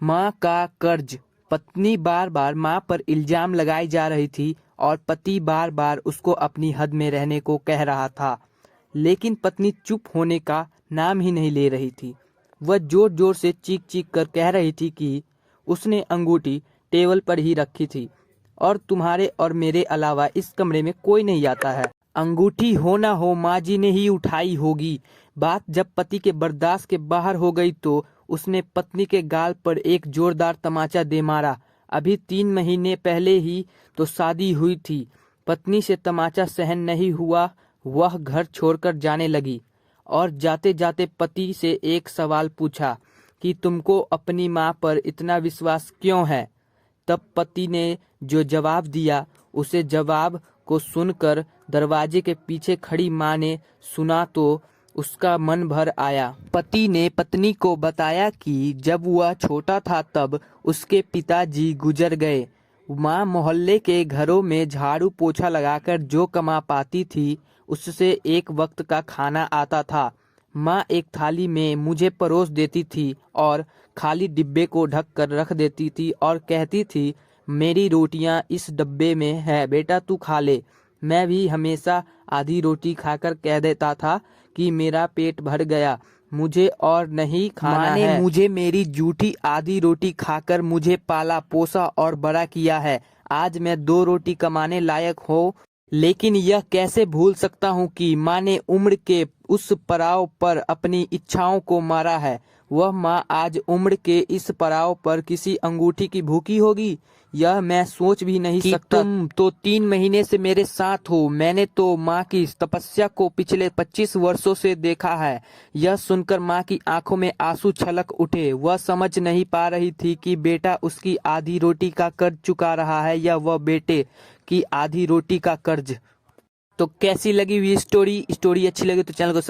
माँ का कर्ज। पत्नी बार बार माँ पर इल्जाम लगाई जा रही थी और पति बार बार उसको अपनी हद में रहने को कह रहा था, लेकिन पत्नी चुप होने का नाम ही नहीं ले रही थी। वह जोर जोर से चीख चीख कर कह रही थी कि उसने अंगूठी टेबल पर ही रखी थी और तुम्हारे और मेरे अलावा इस कमरे में कोई नहीं आता है। अंगूठी हो ना हो माँ जी ने ही उठाई होगी। बात जब पति के बर्दाश्त के बाहर हो गई तो उसने पत्नी के गाल पर एक जोरदार तमाचा दे मारा। अभी 3 महीने पहले ही तो शादी हुई थी। पत्नी से तमाचा सहन नहीं हुआ, वह घर छोड़कर जाने लगी और जाते जाते पति से एक सवाल पूछा कि तुमको अपनी माँ पर इतना विश्वास क्यों है। तब पति ने जो जवाब दिया, उसे जवाब को सुनकर दरवाजे के पीछे खड़ी माँ ने सुना तो उसका मन भर आया। पति ने पत्नी को बताया कि जब वह छोटा था तब उसके पिताजी गुजर गए। माँ मोहल्ले के घरों में झाड़ू पोछा लगाकर जो कमा पाती थी उससे एक वक्त का खाना आता था। माँ एक थाली में मुझे परोस देती थी और खाली डिब्बे को ढक कर रख देती थी और कहती थी, मेरी रोटियां इस डब्बे में है बेटा, तू खा ले। मैं भी हमेशा आधी रोटी खाकर कह देता था कि मेरा पेट भर गया, मुझे और नहीं खाना है। माँ ने मुझे मेरी जूठी आधी रोटी खाकर मुझे पाला पोसा और बड़ा किया है। आज मैं 2 रोटी कमाने लायक हो, लेकिन यह कैसे भूल सकता हूँ कि माँ ने उम्र के उस पड़ाव पर अपनी इच्छाओं को मारा है। वह माँ आज उम्र के इस पड़ाव पर किसी अंगूठी की भूखी होगी, यह मैं सोच भी नहीं सकता। तुम तो 3 महीने से मेरे साथ हो। मैंने तो माँ की तपस्या को पिछले 25 वर्षों से देखा है। यह सुनकर माँ की आंखों में आंसू छलक उठे। वह समझ नहीं पा रही थी कि बेटा उसकी आधी रोटी का कर्ज चुका रहा है या वह बेटे की आधी रोटी का कर्ज। तो कैसी लगी हुई स्टोरी अच्छी लगी तो चैनल को